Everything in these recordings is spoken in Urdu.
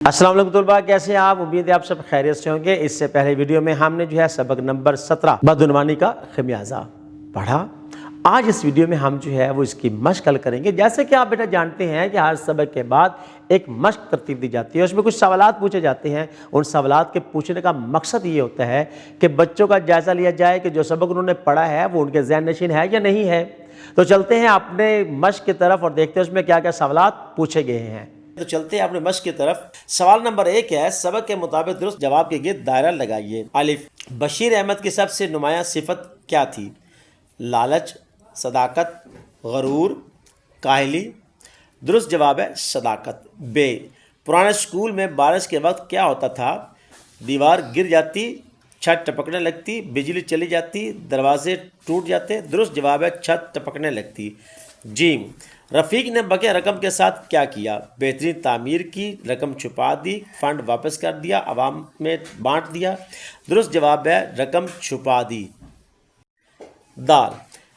السلام علیکم طلباء، کیسے ہیں آپ؟ امید ہے آپ سب خیریت سے ہوں گے۔ اس سے پہلے ویڈیو میں ہم نے سبق نمبر 17 بدعنوانی کا خمیازہ پڑھا۔ آج اس ویڈیو میں ہم وہ اس کی مشق حل کریں گے۔ جیسے کہ آپ بیٹا جانتے ہیں کہ ہر سبق کے بعد ایک مشق ترتیب دی جاتی ہے، اس میں کچھ سوالات پوچھے جاتے ہیں۔ ان سوالات کے پوچھنے کا مقصد یہ ہوتا ہے کہ بچوں کا جائزہ لیا جائے کہ جو سبق انہوں نے پڑھا ہے وہ ان کے ذہن نشین ہے یا نہیں ہے۔ تو چلتے ہیں اپنے مشق کی طرف اور دیکھتے ہیں اس میں کیا کیا سوالات پوچھے گئے ہیں۔ تو چلتے ہیں اپنے مشق کی طرف۔ سوال نمبر 1 ہے، سبق کے مطابق درست جواب کے گرد دائرہ لگائیے۔ الف، بشیر احمد کی سب سے نمایاں صفت کیا تھی؟ لالچ، صداقت، غرور، کاہلی۔ درست جواب ہے صداقت۔ ب، پرانے اسکول میں بارش کے وقت کیا ہوتا تھا؟ دیوار گر جاتی، چھت ٹپکنے لگتی، بجلی چلی جاتی، دروازے ٹوٹ جاتے۔ درست جواب ہے چھت ٹپکنے لگتی۔ جیم، رفیق نے بقیہ رقم کے ساتھ کیا کیا؟ بہترین تعمیر کی، رقم چھپا دی، فنڈ واپس کر دیا، عوام میں بانٹ دیا۔ درست جواب ہے رقم چھپا دی۔ دال،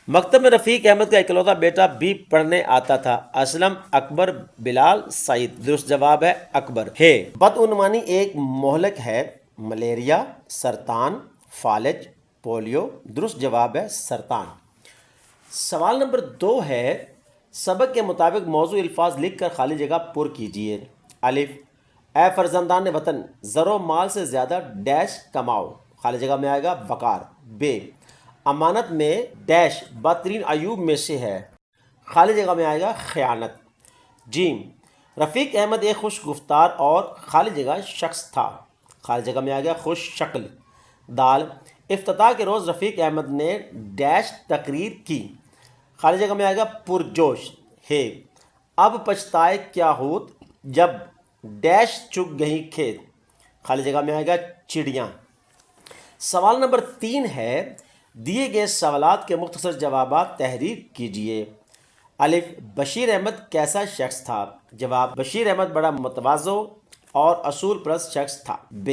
مکتب میں رفیق احمد کا اکلوتا بیٹا بھی پڑھنے آتا تھا۔ اسلم، اکبر، بلال، سعید۔ درست جواب ہے اکبر۔ ہے، بدعنوانی ایک مہلک ہے۔ ملیریا، سرطان، فالج، پولیو۔ درست جواب ہے سرطان۔ سوال نمبر 2 ہے، سبق کے مطابق موضوع الفاظ لکھ کر خالی جگہ پر کیجیے۔ الف، اے فرزندان وطن، زر و مال سے زیادہ ڈیش کماؤ۔ خالی جگہ میں آئے گا وقار۔ ب، امانت میں ڈیش بدترین عیوب میں سے ہے۔ خالی جگہ میں آئے گا خیانت۔ جیم، رفیق احمد ایک خوش گفتار اور خالی جگہ شخص تھا۔ خالی جگہ میں آئے گا خوش شکل۔ دال، افتتاح کے روز رفیق احمد نے ڈیش تقریر کی۔ خالی جگہ میں آئے گا پرجوش۔ ہے، اب پچھتائے کیا ہوت جب ڈیش چگ گئی کھیت۔ خالی جگہ میں آئے گا چڑیاں۔ سوال نمبر 3 ہے، دیے گئے سوالات کے مختصر جوابات تحریر کیجیے۔ الف، بشیر احمد کیسا شخص تھا؟ جواب، بشیر احمد بڑا متواضع اور اصول پرست شخص تھا۔ ب،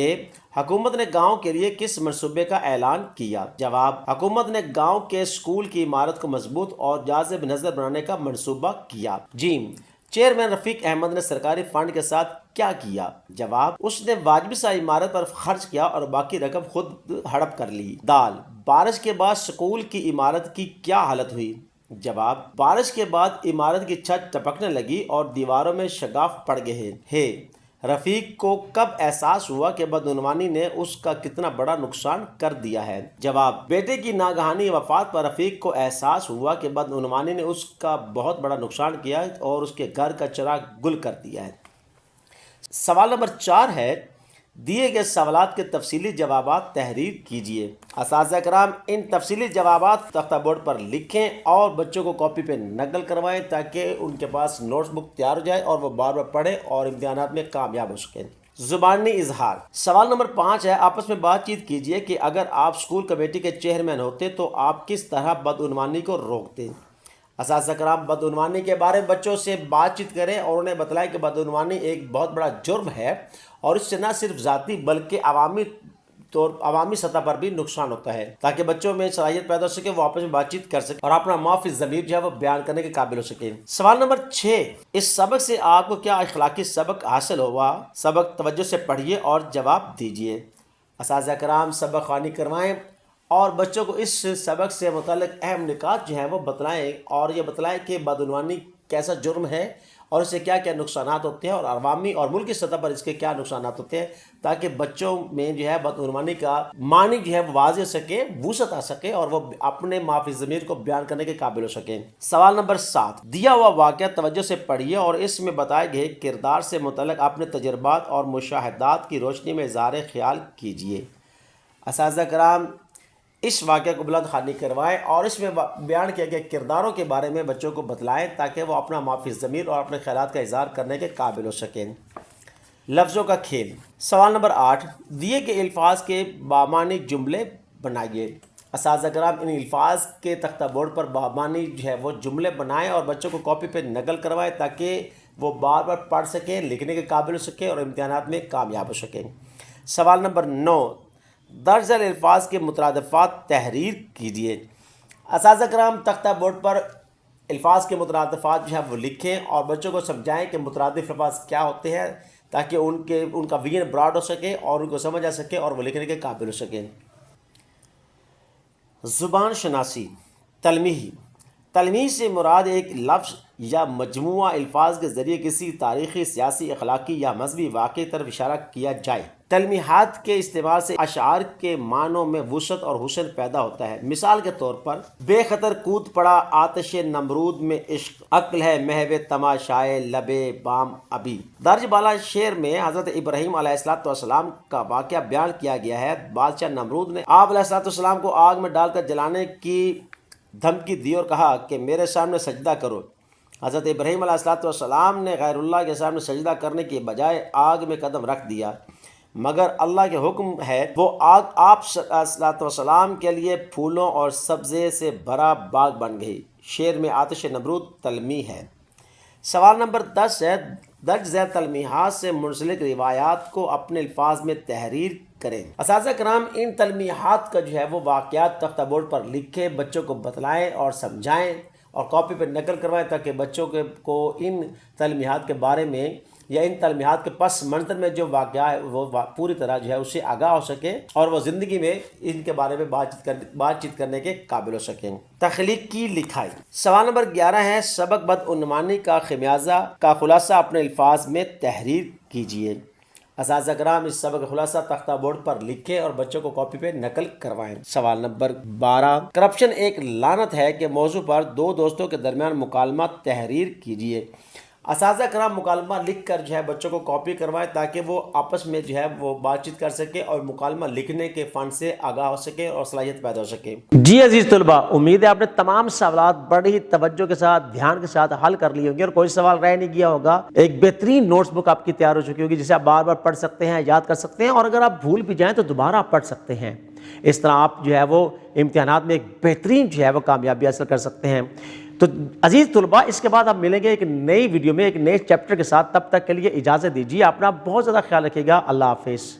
حکومت نے گاؤں کے لیے کس منصوبے کا اعلان کیا؟ جواب، حکومت نے گاؤں کے اسکول کی عمارت کو مضبوط اور جاذب نظر بنانے کا منصوبہ کیا۔ جیم، چیئرمین رفیق احمد نے سرکاری فنڈ کے ساتھ کیا کیا؟ جواب، اس نے واجبی سا عمارت پر خرچ کیا اور باقی رقم خود ہڑپ کر لی۔ دال، بارش کے بعد اسکول کی عمارت کی کیا حالت ہوئی؟ جواب، بارش کے بعد عمارت کی چھت ٹپکنے لگی اور دیواروں میں شگاف پڑ گئے۔ ہے، رفیق کو کب احساس ہوا کہ بدعنوانی نے اس کا کتنا بڑا نقصان کر دیا ہے؟ جواب، بیٹے کی ناگہانی وفات پر رفیق کو احساس ہوا کہ بدعنوانی نے اس کا بہت بڑا نقصان کیا اور اس کے گھر کا چراغ گل کر دیا ہے۔ سوال نمبر 4 ہے، دیے گئے سوالات کے تفصیلی جوابات تحریر کیجیے۔ اساتذہ کرام، ان تفصیلی جوابات تختہ بورڈ پر لکھیں اور بچوں کو کاپی پہ نقل کروائیں تاکہ ان کے پاس نوٹس بک تیار ہو جائے اور وہ بار بار پڑھیں اور امتحانات میں کامیاب ہو سکیں۔ زبانی اظہار۔ سوال نمبر 5 ہے، آپس میں بات چیت کیجیے کہ اگر آپ اسکول کمیٹی کے چیئرمین ہوتے تو آپ کس طرح بدعنوانی کو روکتے؟ اساتذہ کرام، بدعنوانی کے بارے میں بچوں سے بات چیت کریں اور انہیں بتلائیں کہ بدعنوانی ایک بہت بڑا جرم ہے اور اس سے نہ صرف ذاتی بلکہ عوامی سطح پر بھی نقصان ہوتا ہے، تاکہ بچوں میں صلاحیت پیدا ہو سکے، وہ آپس میں بات چیت کر سکیں اور اپنا معافی ضمیر وہ بیان کرنے کے قابل ہو سکیں۔ سوال نمبر 6، اس سبق سے آپ کو کیا اخلاقی سبق حاصل ہوا؟ سبق توجہ سے پڑھیے اور جواب دیجیے۔ اساتذہ کرام، سبق خوانی کروائیں اور بچوں کو اس سبق سے متعلق اہم نکات وہ بتلائیں اور یہ بتلائیں کہ بدعنوانی کیسا جرم ہے اور اس سے کیا کیا نقصانات ہوتے ہیں اور عوامی اور ملکی سطح پر اس کے کیا نقصانات ہوتے ہیں، تاکہ بچوں میں بدعنوانی کا معنی وہ واضح ہو سکے، وسعت آ سکے اور وہ اپنے معافی ضمیر کو بیان کرنے کے قابل ہو سکیں۔ سوال نمبر 7، دیا ہوا واقعہ توجہ سے پڑھیے اور اس میں بتائے گئے کردار سے متعلق اپنے تجربات اور مشاہدات کی روشنی میں اظہار خیال کیجیے۔ اساتذہ کرام، اس واقعہ کو بلند خوانی کروائیں اور اس میں بیان کیے گئے کرداروں کے بارے میں بچوں کو بتلائیں تاکہ وہ اپنا معافی ضمیر اور اپنے خیالات کا اظہار کرنے کے قابل ہو سکیں۔ لفظوں کا کھیل۔ سوال نمبر 8، دیے گئے الفاظ کے بامعنی جملے بنائیے۔ اساتذہ کرام، ان الفاظ کے تختہ بورڈ پر بامعنی وہ جملے بنائیں اور بچوں کو کاپی پہ نقل کروائیں تاکہ وہ بار بار پڑھ سکیں، لکھنے کے قابل ہو سکیں اور امتحانات میں کامیاب ہو سکیں۔ سوال نمبر 9، درج ذیل الفاظ کے مترادفات تحریر کیجیے۔ اساتذہ کرام، تختہ بورڈ پر الفاظ کے مترادفات وہ لکھیں اور بچوں کو سمجھائیں کہ مترادف الفاظ کیا ہوتے ہیں تاکہ ان کا ویژن براڈ ہو سکے اور ان کو سمجھ آ سکے اور وہ لکھنے کے قابل ہو سکیں۔ زبان شناسی۔ تلمیح سے مراد ایک لفظ یا مجموعہ الفاظ کے ذریعے کسی تاریخی، سیاسی، اخلاقی یا مذہبی واقعے طرف اشارہ کیا جائے۔ تلمیحات کے استعمال سے اشعار کے معنوں میں وسعت اور حسن پیدا ہوتا ہے۔ مثال کے طور پر بے خطر کود پڑا آتش نمرود میں عشق، عقل ہے محو تماشائے لبے بام ابھی۔ درج بالا شعر میں حضرت ابراہیم علیہ السلام کا واقعہ بیان کیا گیا ہے۔ بادشاہ نمرود نے آپ علیہ السلام کو آگ میں ڈال کر جلانے کی دھمکی دی اور کہا کہ میرے سامنے سجدہ کرو۔ حضرت ابراہیم علیہ السلام نے غیر اللہ کے سامنے سجدہ کرنے کے بجائے آگ میں قدم رکھ دیا، مگر اللہ کے حکم ہے وہ آگ آپ صلی اللہ علیہ وسلم کے لیے پھولوں اور سبزے سے بھرا باغ بن گئی۔ شعر میں آتش نمرود تلمیح ہے۔ سوال نمبر 10 ہے، درج ذیل تلمیحات سے منسلک روایات کو اپنے الفاظ میں تحریر کریں۔ اساتذہ کرام، ان تلمیحات کا وہ واقعات تختہ بورڈ پر لکھیں، بچوں کو بتلائیں اور سمجھائیں اور کاپی پہ نقل کروائیں تاکہ بچوں کو ان تلمیحات کے بارے میں یا ان تلمیحات کے پس منظر میں جو واقعہ ہے وہ پوری طرح اس سے آگاہ ہو سکے اور وہ زندگی میں ان کے بارے میں بات چیت کرنے کے قابل ہو سکیں۔ تخلیقی لکھائی۔ سوال نمبر 11 ہے، سبق بدعنوانی کا خمیازہ کا خلاصہ اپنے الفاظ میں تحریر کیجیے۔ اساتذہ کرام، اس سبق کا خلاصہ تختہ بورڈ پر لکھیں اور بچوں کو کاپی پہ نقل کروائیں۔ سوال نمبر 12، کرپشن ایک لعنت ہے کہ موضوع پر دو دوستوں کے درمیان مکالمہ تحریر کیجیے۔ اساتذہ کرام، مکالمہ لکھ کر بچوں کو کاپی کروائیں تاکہ وہ آپس میں وہ بات چیت کر سکے اور مکالمہ لکھنے کے فن سے آگاہ ہو سکے اور صلاحیت پیدا ہو سکے۔ جی عزیز طلباء، امید ہے آپ نے تمام سوالات بڑی ہی توجہ کے ساتھ، دھیان کے ساتھ حل کر لیے ہوں گے اور کوئی سوال رہ نہیں گیا ہوگا۔ ایک بہترین نوٹس بک آپ کی تیار ہو چکی ہوگی جسے آپ بار بار پڑھ سکتے ہیں، یاد کر سکتے ہیں، اور اگر آپ بھول بھی جائیں تو دوبارہ آپ پڑھ سکتے ہیں۔ اس طرح آپ وہ امتحانات میں ایک بہترین وہ کامیابی حاصل کر سکتے ہیں۔ تو عزیز طلباء، اس کے بعد آپ ملیں گے ایک نئی ویڈیو میں ایک نئے چیپٹر کے ساتھ۔ تب تک کے لیے اجازت دیجیے، اپنا بہت زیادہ خیال رکھیے گا۔ اللہ حافظ۔